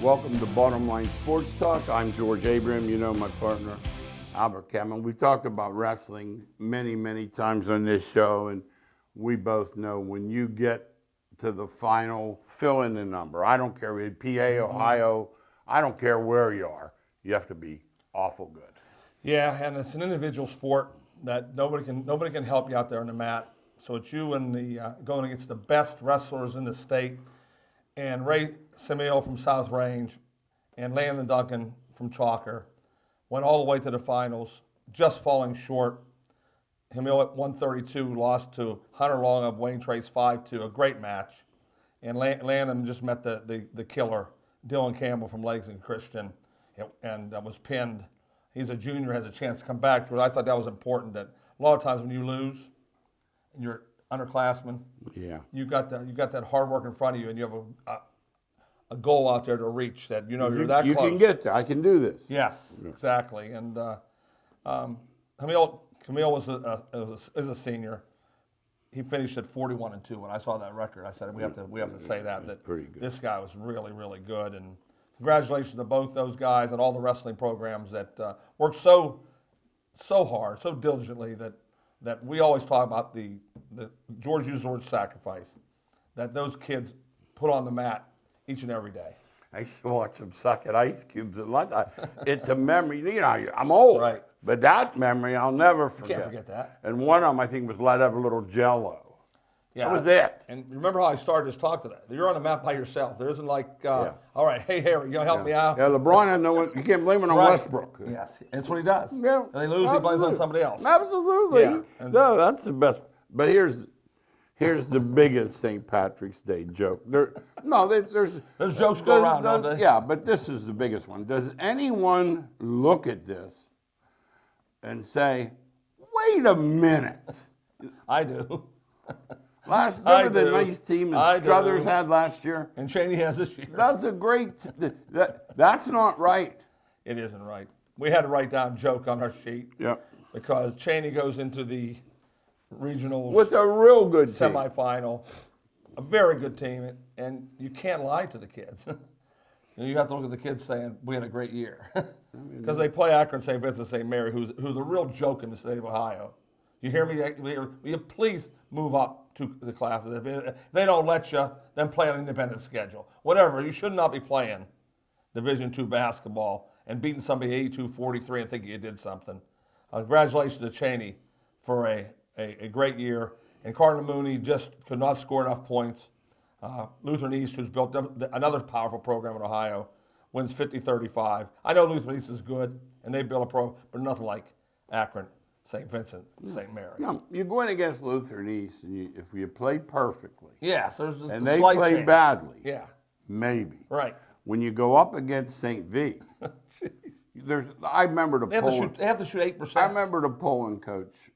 Welcome to Bottom Line Sports Talk. I'm George Abraham. You know my partner, Albert Kevin. We've talked about wrestling many, many times on this show, and we both know when you get to the final, fill in the number. I don't care, PA, Ohio, I don't care where you are. You have to be awful good. Yeah, and it's an individual sport that nobody can help you out there on the mat. So it's you and the going against the best wrestlers in the state. And Ray Samuel from South Range and Landon Duncan from Chalker went all the way to the finals, just falling short. Hamill at 132 lost to Hunter Long of Wayne Trace 5-2, a great match. And Landon just met the killer, Dylan Campbell from Legs Christian, and was pinned. He's a junior, has a chance to come back. But I thought that was important. That a lot of times when you lose, and you're underclassmen, you got that hard work in front of you, and you have a goal out there to reach. That you're that you close. You can get there. I can do this. Yes, exactly. And Camille is a senior. He finished at 41-2. When I saw that record, I said we have to say that pretty good. This guy was really, really good. And congratulations to both those guys and all the wrestling programs that work so hard, so diligently that we always talk about the George used the word sacrifice, that those kids put on the mat each and every day. I used to watch them suck at ice cubes at lunch. It's a memory. I'm old, right? But that memory I'll never forget. Can't forget that. And one of them, I think, was let have a little Jello. Yeah, that was it. And remember how I started this talk today? You're on the mat by yourself. There isn't like, all right, hey Harry, you gonna help me out? Yeah, LeBron had no one. You can't blame it on Westbrook. Yes, that's what he does. Yeah, and they lose, he blames on somebody else. Absolutely. Yeah. No, that's the best. But here's the biggest St. Patrick's Day joke. There's jokes go around, don't they? Yeah, but this is the biggest one. Does anyone look at this and say, "Wait a minute"? I do. Remember the nice team that Struthers had last year? And Cheney has this year. That's a great, that's not right. It isn't right. We had to write down joke on our sheet. Yep. Because Cheney goes into the regionals. With a real good semifinal. A very good team. And you can't lie to the kids. You have to look at the kids saying, we had a great year. Because they play Akron, St. Vincent, St. Mary, who's the real joke in the state of Ohio. You hear me? Will you please move up to the classes? If they don't let you, then play on an independent schedule. Whatever. You should not be playing Division II basketball and beating somebody 82-43 and thinking you did something. Congratulations to Cheney for a great year. And Cardinal Mooney just could not score enough points. Lutheran East, who's built another powerful program in Ohio, wins 50-35. I know Lutheran East is good, and they built a program, but nothing like Akron, St. Vincent, St. Mary. No, you're going against Lutheran East, and if you play perfectly, yes, there's and they play chance. badly, yeah, maybe. Right. When you go up against St. V, I remember the polling. They have to shoot 8%. I remember the polling coach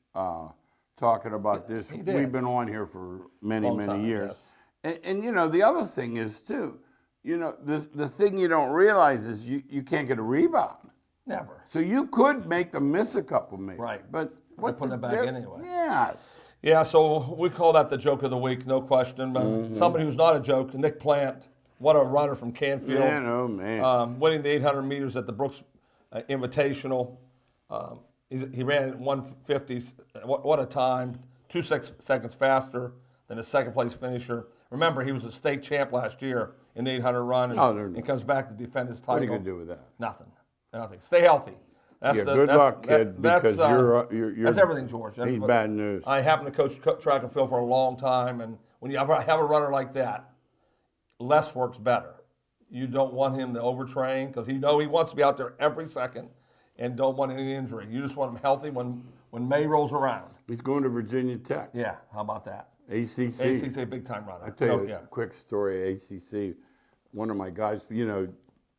talking about this. We've been on here for many years. Yes. And the other thing is too, the thing you don't realize is you can't get a rebound. Never. So you could make them miss a couple, maybe. Right. But what's putting it back anyway. Yes. Yeah, so we call that the joke of the week, no question. But somebody who's not a joke, Nick Plant, what a runner from Canfield. Man, oh man. Winning the 800 meters at the Brooks Invitational. He ran at 150. What a time. 2 seconds faster than his second place finisher. Remember, he was a state champ last year in the 800 run and comes back to defend his title. What are you going to do with that? Nothing. Stay healthy. Good luck, kid, because you're that's everything, George. He's bad news. I happened to coach track and field for a long time, and when you have a runner like that, less work's better. You don't want him to overtrain because he wants to be out there every second and don't want any injury. You just want him healthy when May rolls around. He's going to Virginia Tech. Yeah, how about that? ACC. ACC, big time runner. I'll tell you a quick story. ACC, one of my guys,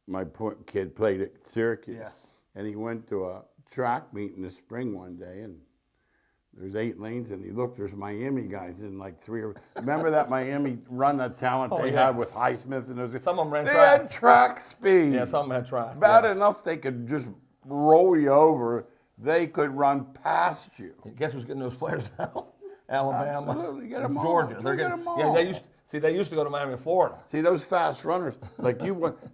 my kid played at Syracuse. Yes. And he went to a track meet in the spring one day, and there's 8 lanes, and he looked, there's Miami guys in like 3 or... Remember that Miami run of talent had with Highsmith and those... Some of them ran track. They had track speed. Yeah, some of them had track. Bad enough they could just roll you over. They could run past you. Guess who's getting those players now? Alabama, Absolutely, get 'em all. Georgia. Sure, get 'em all. Yeah, they used to go to Miami and Florida. See, those fast runners, like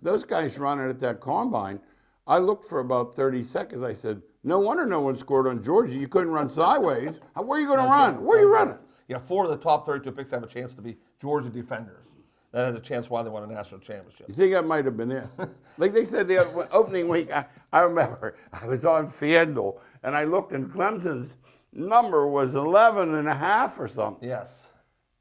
those guys running at that combine, I looked for about 30 seconds. I said, no wonder no one scored on Georgia. You couldn't run sideways. Where are you going to run? Where are you running? Yeah, 4 of the top 32 picks have a chance to be Georgia defenders. That has a chance why they won a national championship. You think that might have been it? Like they said the opening week, I remember I was on FanDuel, and I looked, and Clemson's number was 11.5 or something. Yes.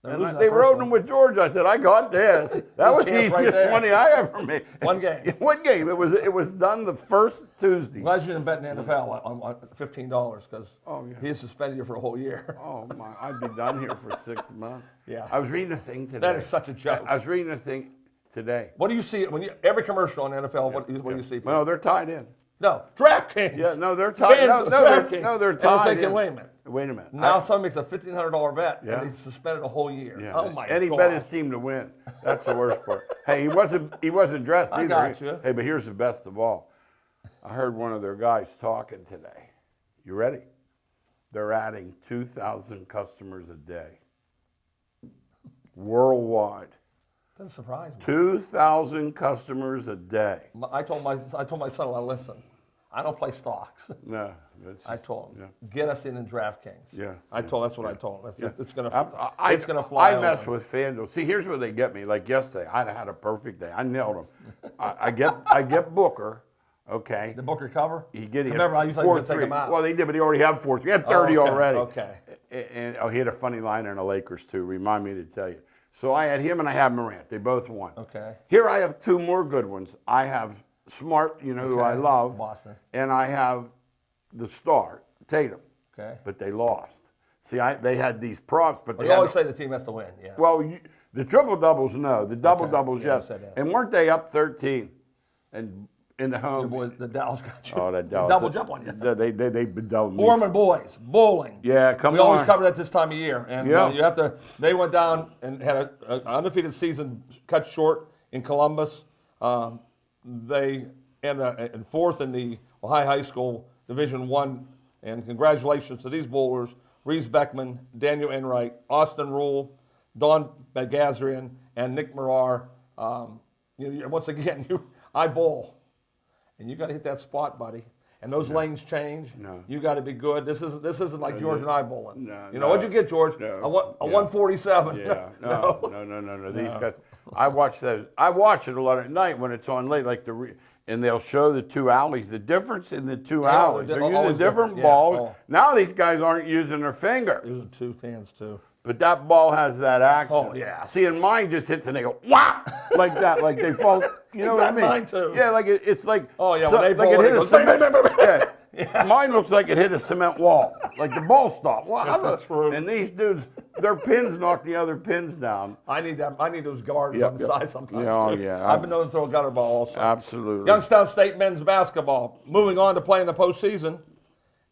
And they rode them with Georgia. I said, I got this. That was the easiest money I ever made. One game. One game. It was done the first Tuesday. I'm glad you didn't bet in the NFL on $15 because he suspended you for a whole year. Oh, my. I'd be done here for 6 months. Yeah. I was reading a thing today. That is such a joke. I was reading a thing today. What do you see every commercial on NFL? What do you see? No, they're tied in. No, DraftKings. Yeah, no, they're tied. No, they're tied. And I'm thinking, wait a minute. Wait a minute. Now someone makes a $1,500 bet, Yeah. and they suspended a whole year. Yeah. Oh my And he God. bet his team to win. That's the worst part. Hey, he wasn't dressed either. I got you. Hey, but here's the best of all. I heard one of their guys talking today. You ready? They're adding 2,000 customers a day. Worldwide. Doesn't surprise me. 2,000 customers a day. I told my son-in-law, listen, I don't play stocks. No, that's. I told him, Yeah. get us in DraftKings. Yeah. That's what I told him. It's gonna I fly. mess over. with FanDuel. See, here's where they get me. Like yesterday, I had a perfect day. I nailed them. I get Booker. Okay. The Booker cover. Remember, I used to take him out. Well, they did, but he already had 4-3. He had 30 okay, already. okay. And he had a funny line in the Lakers too. Remind me to tell you. So I had him and I had Morant. They both won. Okay. Here I have 2 more good ones. I have Smart, who I love. Boston. And I have the star, Tatum. Okay. But they lost. See, they had these props, but they You always say the team has to win. Yes. well, the triple doubles, no. The double doubles, Yeah, I yes. said that. And weren't they up 13? And in the the home. boys, the Dallas got you. Oh, that Dallas. Double jump on you. They doubled me. Boardman boys, bowling. Yeah, come we on. always cover that this time of year, and Yeah. you have to. They went down and had an undefeated season cut short in Columbus. They ended in 4th in the Ohio High School Division I, and congratulations to these bowlers: Reese Beckman, Daniel Enright, Austin Rule, Don Bagazarian, and Nick Marar. Once again, I bowl. And you got to hit that spot, buddy. And those lanes change. No. You got to be good. This isn't like George and I bowling. No, what'd you get, George? No, A 147. Yeah, no. These guys, I watch those. I watch it a lot at night when it's on late, and they'll show the 2 alleys. The difference in the 2 alleys, they're using always different different. balls. Yeah. Now these guys aren't using their fingers. Using 2 hands too. But that ball has that action. Oh, yes. See, and mine just hits and they go, wah! Like that, like they fall, you know what I mean? Mine too. Yeah, like it's like, Oh, yeah, when they like bowl, it it hit a goes cement, bang, bang, bang, bang. yeah. Mine looks like it hit a cement wall. Like the ball stopped. Well, That's true. And these dudes, their pins knock the other pins down. I need that. I need those guards on the side sometimes. Yeah, oh, too. yeah. I've been known to throw a gutter ball also. Absolutely. Youngstown State men's basketball moving on to play in the postseason.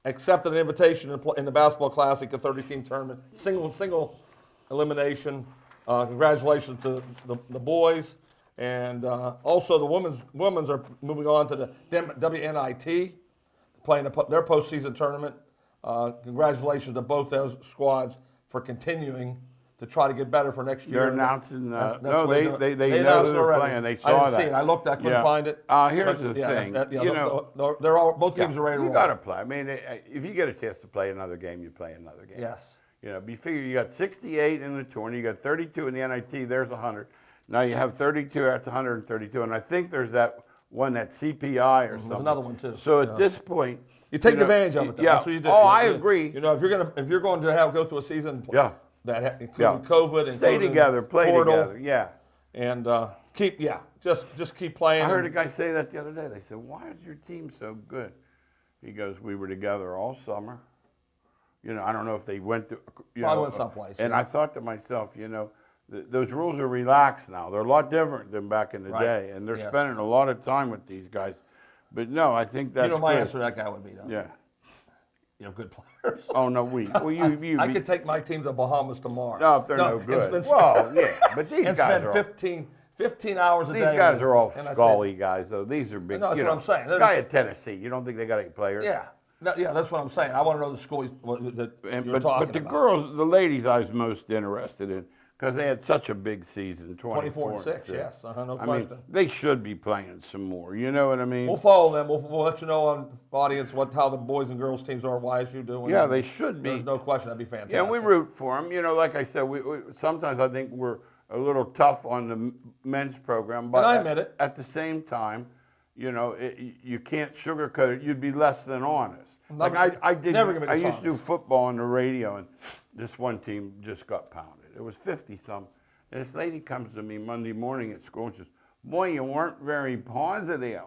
Accepted an invitation in the basketball classic, a 30-team tournament, single elimination. Congratulations to the boys, and also the women's are moving on to the WNIT, playing their postseason tournament. Congratulations to both those squads for continuing to try to get better for next year. They're announcing. That's No, what they're they doing. know announced who it they're already. playing. They saw I didn't that. see it. I looked. I couldn't find it. Here's the thing. They're all both teams are ready to you roll. got to play. I mean, if you get a chance to play another game, you play another game. Yes. You figure you got 68 in the tournament, you got 32 in the NIT, there's 100. Now you have 32, that's 132. And I think there's that one, that CPI or something. There's another one too. So at this point, You take advantage of it. Though. Yeah. That's what you do. I agree. If you're going to go through a season that including COVID and stay together, play portal, together. Yeah. And just keep playing. I heard a guy say that the other day. They said, "Why is your team so good?" He goes, "We were together all summer. I don't know if they went to, Probably went someplace. And I thought to myself, those rules are relaxed now. They're a lot different than back in the day, and they're spending a lot of time with these guys. But no, I think that's my good. answer to that guy would be, though. Yeah. You have good players. Oh no, I could take my team to Bahamas tomorrow. No, if they're no good. But these guys are 15 hours a day. These guys are all Scully guys, though. These are big. No, that's what I'm saying. Guy at Tennessee, you don't think they got any players? Yeah. No, yeah, that's what I'm saying. I want to know the school that you're talking But the about. girls, the ladies, I was most interested in because they had such a big season, 24 and 6, yes, no I question. mean, they should be playing some more. You know what I mean? We'll follow them. We'll let you know on audience how the boys and girls teams are at YSU doing. Yeah, they should be. There's no question. That'd be fantastic. Yeah, we root for them. You know, like I said, we sometimes I think we're a little tough on the men's program, but And I admit it. At the same time, you know, you can't sugarcoat it. You'd be less than honest. Never- Like I did. never gonna be I used to do dishonest. football on the radio, and this one team just got pounded. It was 50-some. And this lady comes to me Monday morning at school and says, "Boy, you weren't very positive."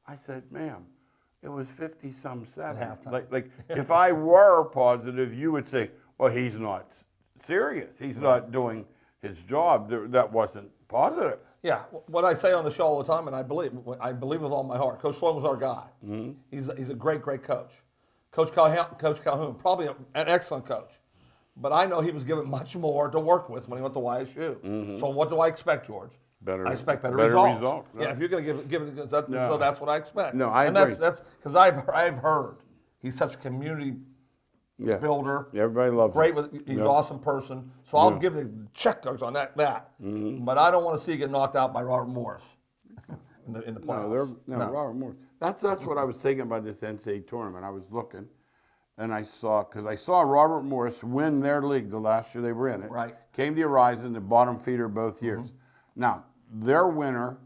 I said, "Ma'am, it was 50-some seven." At halftime. Like if I were positive, you would say, "Well, he's not serious. He's not doing his job." That wasn't positive. Yeah, what I say on the show all the time, and I believe with all my heart. Coach Sloan was our guy. Mm-hmm. He's a great coach. Coach Calhoun, probably an excellent coach. But I know he was given much more to work with when he went to YSU. So what do I expect, George? Better- I expect better better results. results, Yeah, yeah. if you're going to give it, so that's what I expect. No, I and agree. that's because I've heard he's such a community Yeah. builder. Everybody loves Great him. he's an awesome person. So I'll give the check marks on that. But I don't want to see you get knocked out by Robert Morris in the playoffs. No, Robert Morris. That's what I was thinking about this NCAA tournament. I was looking, and I saw Robert Morris win their league the last year they were in it. Right. Came to Horizon, the bottom feeder both years. Now their winner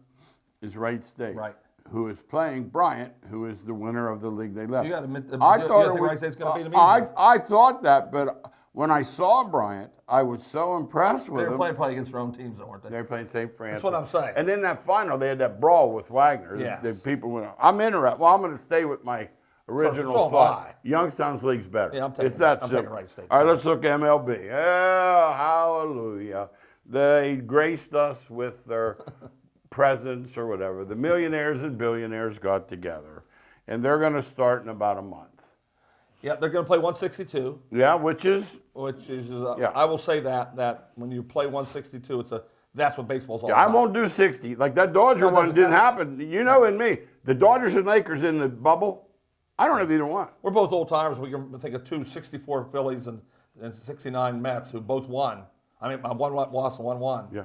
is Wright State. Right. Who is playing Bryant, who is the winner of the league they left. you gotta admit, I you thought think it was, Wright State's gonna beat them easily? I thought that, but when I saw Bryant, I was so impressed with They were him. playing probably against their own teams, though, weren't they? They were playing St. Francis. what I'm saying. And then that final, they had that brawl with Wagner. Yes. The people went, I'm interested. Well, I'm going to stay with my original so am thought. I. Youngstown's league's better. Yeah, I'm taking- it's that I'm simple. taking Wright State, All right, too. let's look at MLB. Oh, hallelujah. They graced us with their presence or whatever. The millionaires and billionaires got together, and they're going to start in about a month. Yeah, they're going to play 162, Yeah, which is yeah. I will say that when you play 162, that's what baseball's all I about. won't do 60. Like that Dodger No, it one doesn't didn't matter. happen. You know, in me, the Dodgers and Lakers in the bubble, I don't have either one. We're both old timers. We can think of two 64 Phillies and 69 Mets who both won. I mean, one lost and one won. Yeah,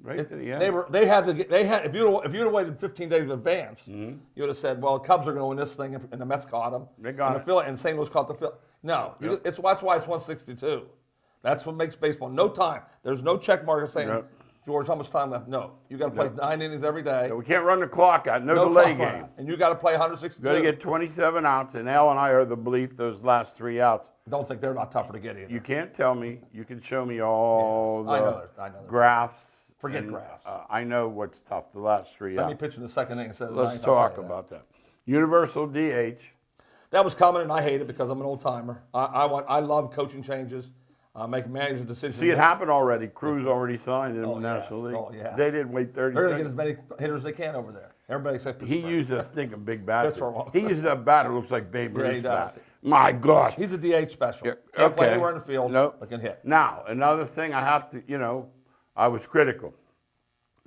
right to the end. They had if you'd have waited 15 days in advance, you would have said, well, the Cubs are going to win this thing, and the Mets caught them. They got and it. And St. Louis caught the Phillies. No, Yep. that's why it's 162. That's what makes baseball. No time. There's no check marker saying, Yep. George, how much time left? No, you got to play 9 innings every day. We can't run the clock out. No No delay clock on game. it. And you got to play 162. Got to get 27 outs, and Al and I are the belief those last 3 outs. Don't think they're not tougher to get either. You can't tell me. You can show me all Yes, the I know that. graphs. Forget and, graphs. I know what's tough. The last 3 Let me outs. pitch in the second inning instead of the Let's ninth, I'll tell talk you that. about that. Universal DH. That was coming, and I hate it because I'm an old timer. I love coaching changes, making manager decisions. See, it happened already. Cruz already signed in the yes. National League. Oh, yes. They didn't wait 30 They're going to get seconds. as many hitters as they can over there. Everybody except He Pittsburgh. used that stinking big bat. Pittsburgh. He used that bat that looks like Babe Yeah, he Ruth's does. bat. My gosh. He's a DH special. Yeah, Can't play okay. anywhere in the field, Nope. but can hit. Now, another thing I have to, I was critical.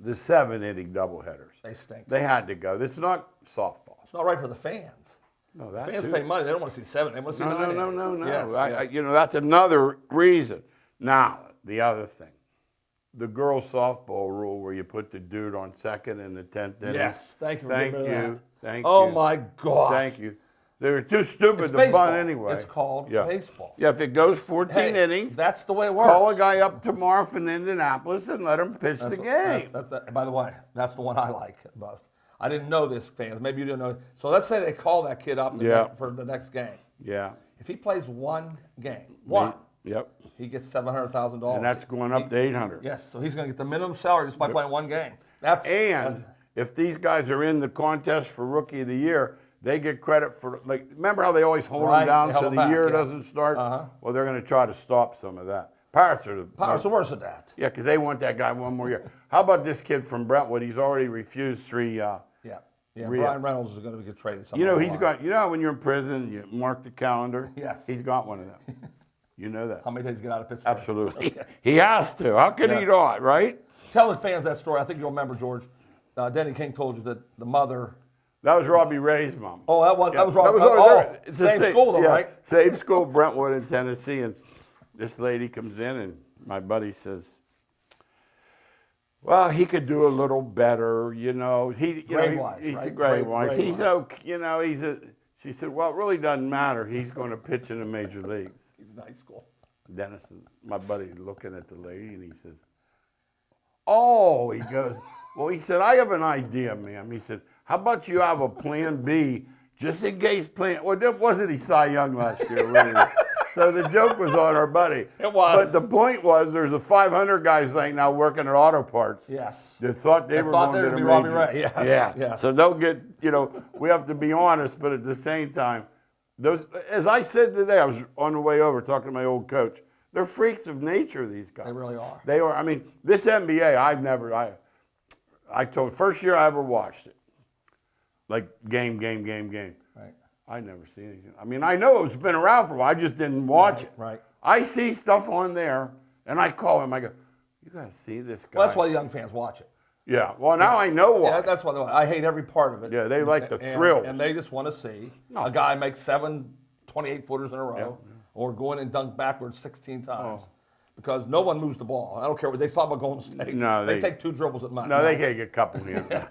The 7-inning doubleheaders. They stink. They had to go. It's not softball. It's not right for the fans. No, that Fans too. pay money. They don't want to see 7. They want to see 9 innings. No. Yes, yes. That's another reason. Now, the other thing. The girls softball rule where you put the dude on second in the 10th inning. Yes, thank you for Thank giving me you. that. Thank Oh, you. my gosh. Thank you. They were too stupid It's to baseball. bunt anyway. It's called baseball. Yeah, if it goes 14 Hey, innings, that's the way it works. call a guy up tomorrow from Indianapolis and let him pitch the game. By the way, that's the one I like most. I didn't know this, fans. Maybe you didn't know. So let's say they call that kid up for the next game. Yeah. If he plays one game, Yep. he gets $700,000. And that's going up to 800. Yes, so he's going to get the minimum salary just by playing one game. And if these guys are in the contest for Rookie of the Year, they get credit for, remember how they always hold Right, them down they so held the them back, year yeah. doesn't start? Well, they're going to try to stop some of that. Pirates are Pirates are worse at that. Yeah, because they want that guy one more year. How about this kid from Brentwood? He's already refused 3. Yeah. Brian Reynolds is going to get traded. He's got, how when you're in prison, you mark the calendar? Yes. He's got one of them. You know that. How many days to get out of Pittsburgh? Absolutely. Okay. He has to. How can he Yes. not, right? Tell the fans that story. I think you'll remember, George. Denny King told you that the mother That was Robbie Ray's mom. Oh, that was Robbie. always It's the same school, though, right? Same school, Brentwood in Tennessee. And this lady comes in, and my buddy says, well, he could do a little better, you know. He's Grade-wise, a right? grade-wise. He's Grade-wise. okay, you know. She said, well, it really doesn't matter. He's going to pitch in the major leagues. He's in high school. Dennis, my buddy, looking at the lady, and he says, oh, he goes, well, he said, I have an idea, ma'am. He said, how about you have a plan B just in case well, wasn't he Cy Young last year? Really? So the joke was on our buddy. It was. But the point was, there's a 500 guys right now working at auto parts. Yes. That thought they were going to be the Robbie major. Ray. Yes. Yeah. Yes. So don't get, you know, we have to be honest, but at the same time, those, as I said today, I was on the way over talking to my old coach. They're freaks of nature, these guys. They really are. They are. I mean, this NBA, I told, first year I ever watched it. Like game. Right. I never see anything. I mean, I know it's been around for a while. I just didn't watch it. Right. I see stuff on there, and I call him. I go, you got to see this guy. Well, that's why young fans watch it. Yeah. Well, now I know why. Yeah, that's why I hate every part of it. Yeah, they like the thrills. And they just want to see a guy make 7 28-footers in a row or go in and dunk backwards 16 times. Because no one moves the ball. I don't care what they talk about Golden State. No, they take 2 dribbles at most. No, they can get a couple here.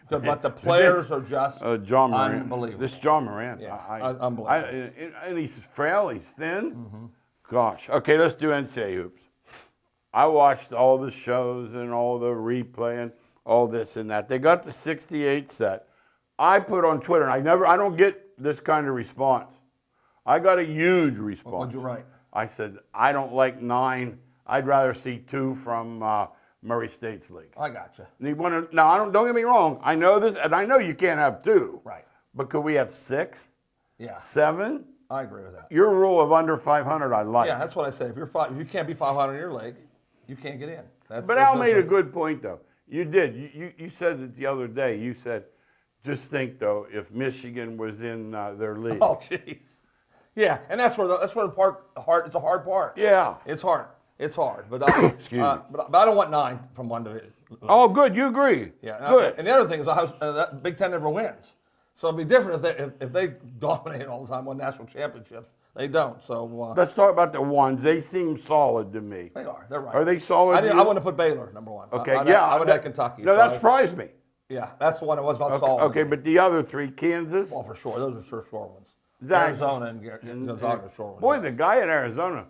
But the players are just John Morant. unbelievable. This John Morant. Yeah, unbelievable. And he's frail, he's thin. Gosh. Okay, let's do NCAA hoops. I watched all the shows and all the replay and all this and that. They got the 68 set. I put on Twitter, and I don't get this kind of response. I got a huge response. What'd you write? I said, I don't like 9. I'd rather see 2 from Murray State's league. I gotcha. Now, don't get me wrong. I know this, and I know you can't have 2. Right. But could we have 6? Yeah. 7? I agree with that. Your rule of under 500, I like. Yeah, that's what I say. If you can't be 500 in your league, you can't get in. But Al made a good point, though. You did. You said it the other day. You said, just think, though, if Michigan was in their league. Oh, jeez. Yeah, and that's where the part hard. It's a hard part. Yeah. It's hard. It's hard. But excuse me. But I don't want 9 from one division. Oh, good. You agree. Yeah. Good. And the other thing is, that Big Ten never wins. So it'd be different if they dominate all the time, won national championships. They don't. So let's talk about the ones. They seem solid to me. They are. They're right. Are they solid? I wouldn't have put Baylor number 1. Okay. I would have Kentucky. No, that surprised me. Yeah, that's the one that was not Okay, solid. okay, but the other 3, Kansas. Well, for sure, those are sure ones. Zags. Arizona and Gonzaga are sure ones. Boy, the guy in Arizona,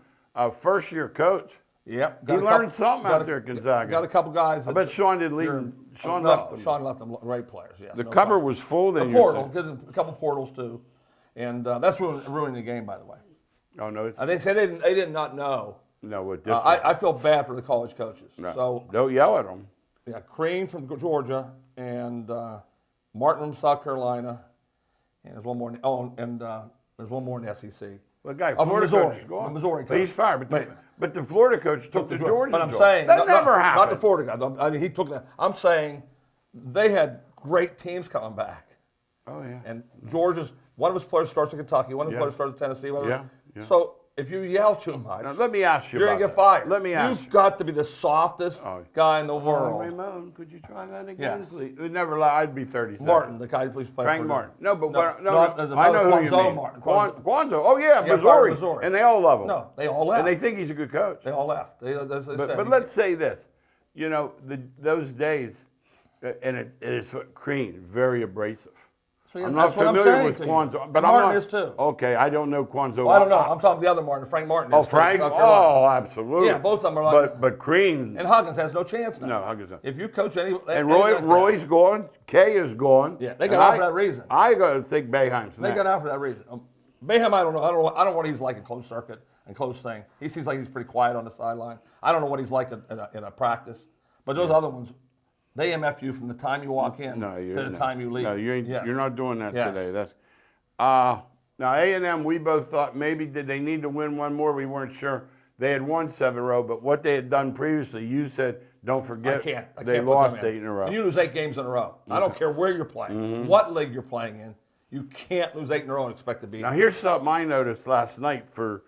first-year coach. Yep. He learned something out there at Gonzaga. Got a couple guys. I bet Sean didn't leave him. Sean left them. Sean left them great players, yes. The cover was full then. The portal, gives them a couple portals too. And that's ruining the game, by the way. Oh, no. They said they did not know. No, what this I feel bad for the college coaches. No. So don't yell at them. Yeah, Crean from Georgia and Martin from South Carolina. And there's one more. There's one more in the SEC. Well, the guy, From Florida Missouri. coach is gone. The Missouri But he's fired. But the Florida coach took the Georgia But I'm job. saying that never happened. Not the Florida guy. I mean, he took that. I'm saying they had great teams coming back. Oh yeah. And Georgia's one of his players starts in Kentucky. One of his players starts in Tennessee. Yeah. So if you yell too much, Now, let me ask you. you're about gonna get that. fired. Let me ask. You've got to be the softest guy in the world. Ramon, could you try that again, Yes. please? It never. I'd be 37. Martin, the guy who plays Frank for Martin. No, but there's I know who you Quanzo mean. Martin. Quanzo. Oh yeah, Missouri. Missouri. And they all love him. No, they all left. And they think he's a good coach. They all left. But let's say this. You know, those days, and it is Crean, very abrasive. So I'm not familiar with Quanzo, but I'm Martin not. is too. Okay, I don't know Quanzo. Well, I don't know. I'm talking the other Martin, Frank Martin. Oh, Frank. Oh, absolutely. Yeah, both of them are like. But Crean. And Huggins has no chance now. No, Huggins. If you coach any. And Roy's gone. Kay is gone. Yeah, they got out for that reason. I got to think Boeheim's next. They got out for that reason. Boeheim, I don't know. I don't know what he's like in closed circuit and closed thing. He seems like he's pretty quiet on the sideline. I don't know what he's like in a practice. But those other ones, they MF you from the time you walk in to the time you leave. No, you ain't, Yes. you're not doing that Yes. today. That's now A&M. We both thought maybe did they need to win one more. We weren't sure. They had won 7 in a row, but what they had done previously, you said, don't forget, I can't they put lost them in. 8 in a row. And you lose 8 games in a row. I don't care where you're playing, what league you're playing in. You can't lose 8 in a row and expect to beat. Now here's something I noticed last night. For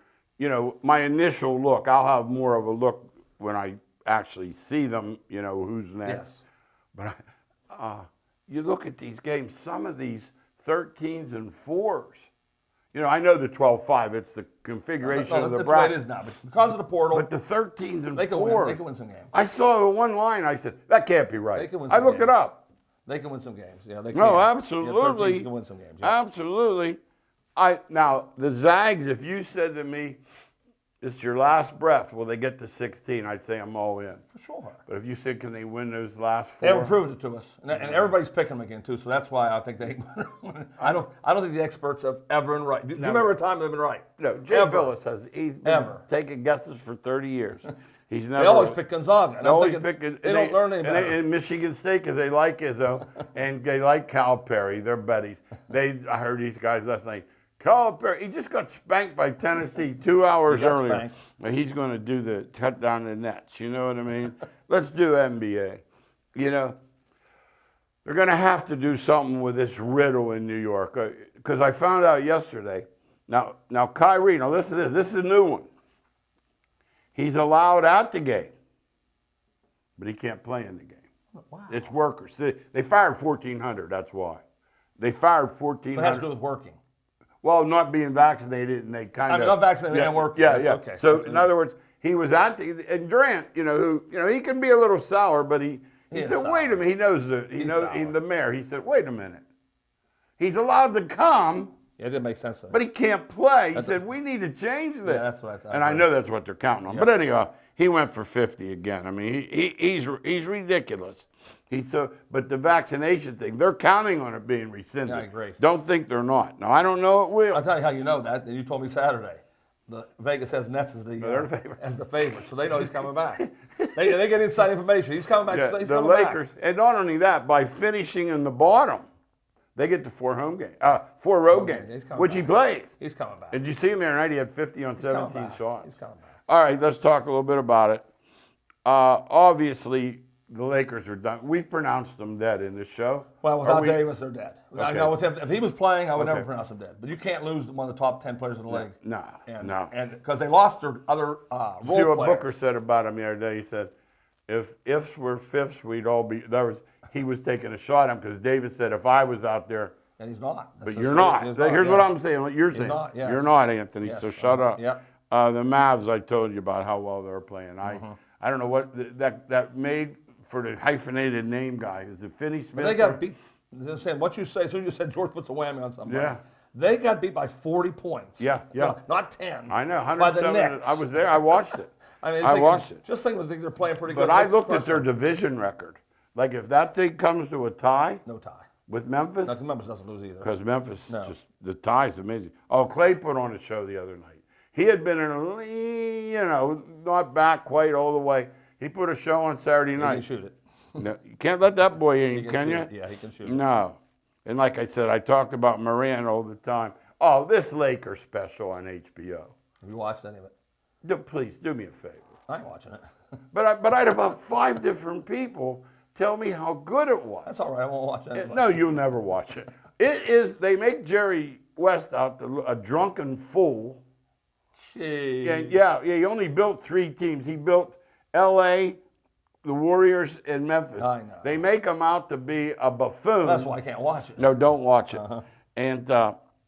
my initial look, I'll have more of a look when I actually see them. Who's next. Yes. But you look at these games, some of these 13s and 4s. You know, I know the 12-5. It's the configuration of the that's bracket. the way it is now. But because of the portal, But the 13s and they can 4s. They can win some games. I saw the one line. I said, that can't be right. They can win I some looked it games. up. They can win some games. Yeah, they can. No, Yeah, absolutely. 13s can win some games. Yeah. Absolutely. Now, the Zags, if you said to me, it's your last breath, will they get to 16? I'd say I'm all in. For sure. But if you said, can they win those last 4? They haven't proven it to us, and everybody's picking them again too. So that's why I think they. I don't think the experts have ever been right. Do you remember a time they've been right? No, Jay Phillips he's been Ever. taking guesses for 30 years. He's never. They always pick Gonzaga. And They I'm always thinking, pick. They don't learn any better. And Michigan State, because they like Izzo and they like Calipari. They're buddies. I heard these guys last night. Calipari, he just got spanked by Tennessee 2 hours He got earlier. spanked. But he's going to do the cut down the nets. You know what I mean? Let's do NBA. You know, they're going to have to do something with this riddle in New York. Because I found out yesterday. Now Kyrie, now listen to this. This is a new one. He's allowed at the game, but he can't play in the game. Wow. It's workers. They fired 1,400, that's why. They fired So 1,400. it has to do with working. Well, not being vaccinated, and they kind of. not vaccinated and working. Yeah, That's yeah. okay. So, That's in other words, he was at and Durant, he can be a little sour, but he is said, sour. wait a minute. He knows sour. the mayor. He said, wait a minute. He's allowed to come, Yeah, it didn't make sense to me. but he can't play. He said, we need to change this. Yeah, that's what I thought. And I know that's what they're counting on. Yep. But anyhow, he went for 50 again. I mean, he's ridiculous. But the vaccination thing, they're counting on it being rescinded. Yeah, I agree. Don't think they're not. Now, I don't know it will. I'll tell you how you know that. And you told me Saturday. The Vegas has Nets as They're the favorite. as the favorite, so they know he's coming back. they get inside information. He's coming back. Yeah, He's the coming Lakers, back. and not only that, by finishing in the bottom, they get the 4 road games, He's coming which he back. plays. He's coming back. Did you see him the other night? He had 50 on He's coming 17 back. shots. He's coming back. All right, let's talk a little bit about it. Obviously, the Lakers are done. We've pronounced them dead in this show. Well, Are without we- Davis, they're dead. I Okay. know with him, if he was playing, I would never Okay. pronounce him dead. But you can't lose one of the top 10 players in the league. No, And, no. And because they lost their other role See what players. Booker said about him the other day? He said, if ifs were fifths, we'd all be. He was taking a shot at him because David said, if I was out there. And he's not. But you're not. Here's what I'm saying. What you're saying. not, yes. You're not, Anthony. Yes, So shut up. yep. The Mavs. I told you about how well they're playing. I don't know what that made for the hyphenated name guy. Is it Finney Smith? They got beat. I'm saying what you say. As soon as you said George puts a whammy on somebody. Yeah. They got beat by 40 points. Yeah, yeah. No, not 10. I know. By the 107. Knicks. I was there. I watched it. I watched it. Just think they're playing pretty good. But I That's looked at their frustrating. division record. Like if that thing comes to a tie No tie. with Memphis. Nothing. Memphis doesn't lose either. Because Memphis, No. just the tie's amazing. Oh, Clay put on a show the other night. He had been in not back quite all the way. He put a show on Saturday He night. can shoot it. No, you can't let that boy in, He can shoot you? it. Yeah, he can shoot it. No. And like I said, I talked about Moran all the time. Oh, this Lakers special on HBO. Have you watched any of it? Please do me a favor. I ain't watching it. But I had about 5 different people tell me how good it was. That's all right. I won't watch it. Anyway. No, you'll never watch it. It is. They make Jerry West out to a drunken fool. Jeez. And yeah, he only built 3 teams. He built L.A., the Warriors, and Memphis. I know. They make him out to be a buffoon. That's why I can't watch it. No, don't watch it. And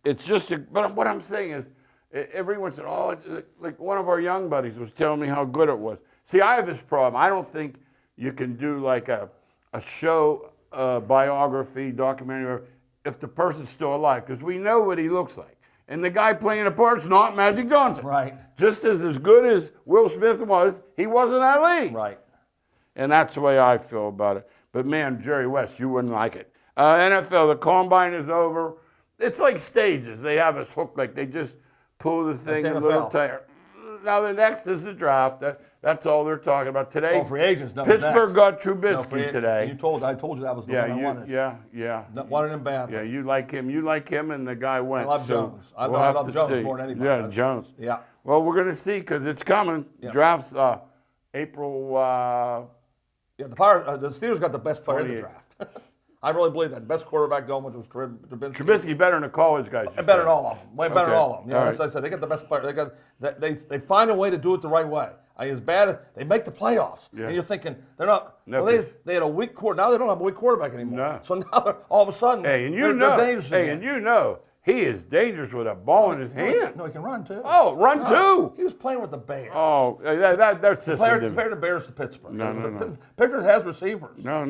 it's just. But what I'm saying is, everyone said, "Oh, it's like one of our young buddies was telling me how good it was." See, I have this problem. I don't think you can do like a show, biography, documentary, if the person's still alive, because we know what he looks like. And the guy playing the part's not Magic Johnson. Right. Just as good as Will Smith was, he wasn't that league. Right. And that's the way I feel about it. But man, Jerry West, you wouldn't like it. NFL, the combine is over. It's like stages. They have us hooked, like they just pull the thing a little NFL. tighter. Now the next is the draft. That's all they're talking about today. Oh, free agents. No, Pittsburgh next. got No, Trubisky free- today. I told you that was the one I wanted. Yeah. Wanted him badly. Yeah, you like him, and the guy went. I love so Jones. I we'll love have to Jones see. more than anybody. Yeah, Jones. Yeah. Well, we're going to see because it's coming. Yeah. Drafts April. Yeah, the Steelers got the best player in the 28. draft. I really believe that. Best quarterback going was Trubisky. Trubisky better than the college guys. Better than all of them. Way better than all of them. Yeah, All that's what I said. They got the best player. They find a way to do it the right way. As bad, they make the playoffs, and you're thinking they're not. No, well, they had a weak quarterback. Now they don't have a weak quarterback anymore. No. So now they're all of a sudden. Hey, and they're dangerous again. and you know, he is dangerous with a ball in his hand. No, he can run too. Oh, run too. He was playing with the Bears. Oh, that system. Compared to Bears to Pittsburgh. No. Pittsburgh has receivers. No.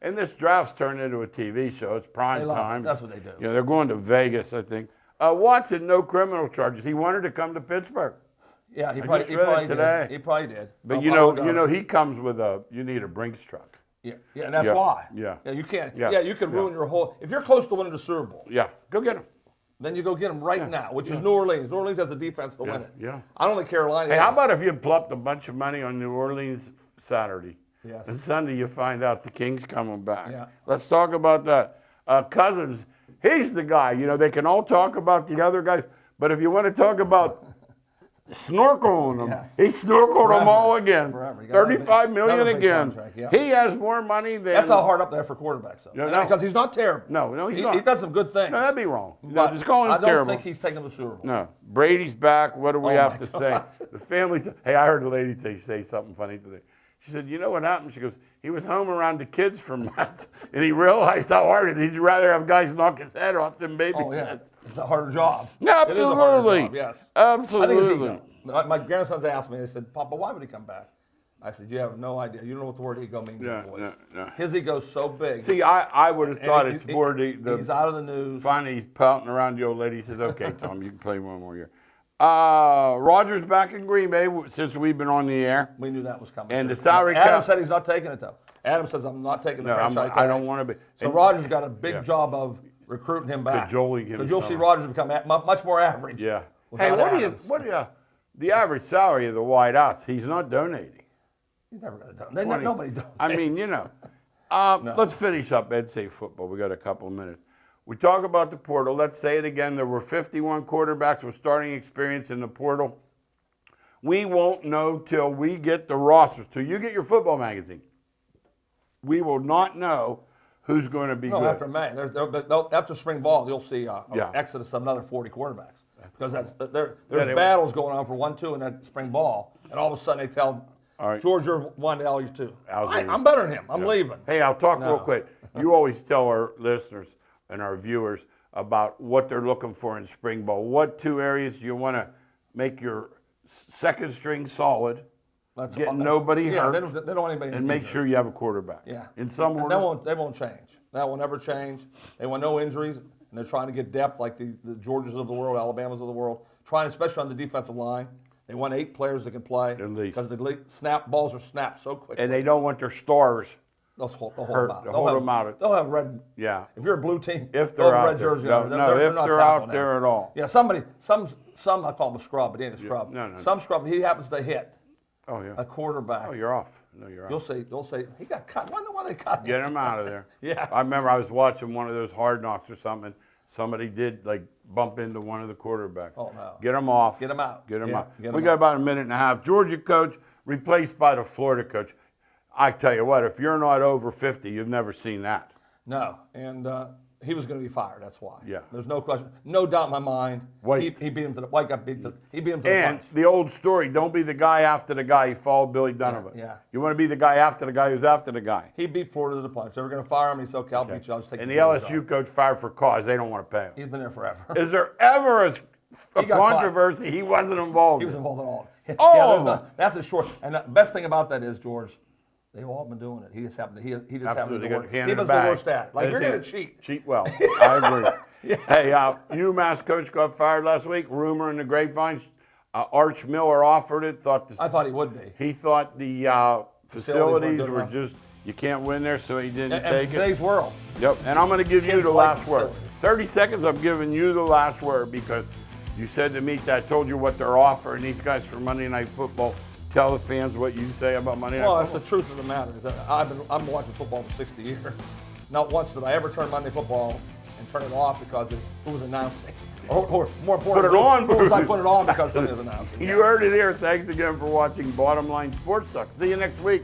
And this draft's turned into a TV show. It's prime time. That's what they do. Yeah, they're going to Vegas, I think. Watson, no criminal charges. He wanted to come to Pittsburgh. Yeah, he read probably it today. did. He probably did. But you know, he comes with you need a Brinks truck. Yeah, and that's why. Yeah. You can't. Yeah. Yeah, you could ruin your whole. If you're close to winning the Super Bowl, Yeah, go get him. then you go get him right now, which is New Orleans. New Orleans has a defense to win it. Yeah. I don't think Carolina. Hey, how about if you plucked a bunch of money on New Orleans Saturday? Yes. And Sunday you find out the Kings coming back. Yeah. Let's talk about that. Cousins, he's the guy. You know, they can all talk about the other guys, but if you want to talk about snorkeling them, Yes. he snorkeled them all again. Forever. He got $35 million another big again. contract, yeah. He has more money than. That's how hard up there for quarterbacks, though. No. Because he's not terrible. No, he's he, not. He does some good things. No, that'd be wrong. No, But just calling him I don't terrible. think he's taking the Super Bowl. No, Brady's back. What do we Oh, have my to say? gosh. The family's. Hey, I heard a lady say something funny today. She said, "You know what happened?" She goes, "He was home around the kids for months, and he realized how hard it is. He'd rather have guys knock his head off than babysit." Oh, yeah. It's a harder job. Absolutely. It is a harder job, yes. Absolutely. I think it's ego. My grandsons asked me, they said, "Papa, why would he come back?" I said, "You have no idea. You don't know what the word ego means to boys. No. His ego's so big." See, I would have thought it's more he's out of the news. Finally, he's pouting around the old lady. He says, "Okay, Tom, you can play one more year." Rogers back in Green Bay since we've been on the air. We knew that was coming. And the salary Adam cap. said he's not taking it, though. Adam says, "I'm not taking the No, franchise I tag." don't want to be. So And- Rogers got a big job of recruiting him back. Cajoling him Because you'll see some. Rogers become much more average. Yeah. Hey, without what Adams. do you? The average salary of the wideouts, he's not donating. He's never going to donate. Nobody donates. I mean, you know. Let's finish up Ed Say football. We got a couple of minutes. We talk about the portal. Let's say it again. There were 51 quarterbacks with starting experience in the portal. We won't know till we get the rosters. Till you get your football magazine. We will not know who's going to be No, good. after May. After spring ball, you'll see an exodus of another 40 quarterbacks. Because there's battles going on for 1-2 in that spring ball, and all of a sudden they tell George, you're 1, L, you're 2. I'm better than him. I'm leaving. Hey, I'll talk real quick. You always tell our listeners and our viewers about what they're looking for in spring ball. What 2 areas do you want to make your second string solid, getting nobody hurt, they don't want anybody and make sure you have a quarterback? Yeah. In some order. They won't change. That will never change. They want no injuries, and they're trying to get depth like the Georgias of the world, Alabamas of the world, trying especially on the defensive line. They want 8 players that can play. At least. Because the balls are snapped so quickly. And they don't want their stars. They'll hold hurt, them out. they'll hold them out. They'll have red. Yeah. If you're a blue team, If they'll they're have out red there. jersey No, on. no, if not they're tackling out there them. at all. Yeah, some I call him a scrub, but he ain't a scrub. No. Some scrub, he happens to hit Oh, yeah. a quarterback. Oh, you're off. No, you're You'll off. see. They'll say he got cut. Why they cut him? Get him out of there. Yes. I remember I was watching one of those Hard Knocks or something. Somebody did bump into one of the quarterbacks. Oh, no. Get him off. Get him out. Get him Yeah, out. get him We got out. about a minute and a half. Georgia coach replaced by the Florida coach. I tell you what, if you're not over 50, you've never seen that. No, and he was going to be fired. That's why. Yeah. There's no question, no doubt in my mind. White. He beat him to the White. He beat him to the And punch. the old story, don't be the guy after the guy. He followed Billy Donovan. Yeah. You want to be the guy after the guy who's after the guy. He beat Florida to the punch. They were going to fire him. He said, "Okay, I'll beat you. I'll just take." And the Florida LSU job." coach fired for cause. They don't want to pay him. He's been there forever. Is there ever a He got controversy he wasn't involved He was in? involved in all. Oh! Yeah, that's a short. And the best thing about that is, George, they've all been doing it. He just happened to. He just happened Absolutely. to Got work. handed He a was the bag. worst at it. Like, That's you're going it. to cheat. Cheat well. I agree. Hey, UMass coach got fired last week. Rumor in the grapevine. Arch Miller offered it. I thought he would be. He thought the facilities weren't good were enough. just, you can't win there, so he didn't And take it. today's world. Yep. And I'm going to give you Kids the like last word. facilities. 30 seconds, I'm giving you the last word because you said to me that I told you what they're offering these guys for Monday Night Football. Tell the fans what you say about Monday Night Well, that's Football. the truth of the matter. Is that I've been watching football for 60 years. Not once did I ever turn Monday Football and turn it off because who was announcing, or more importantly, Put it on, who was I Bruce. put it on because somebody was announcing? You heard it here. Thanks again for watching Bottom Line Sports Talk. See you next week.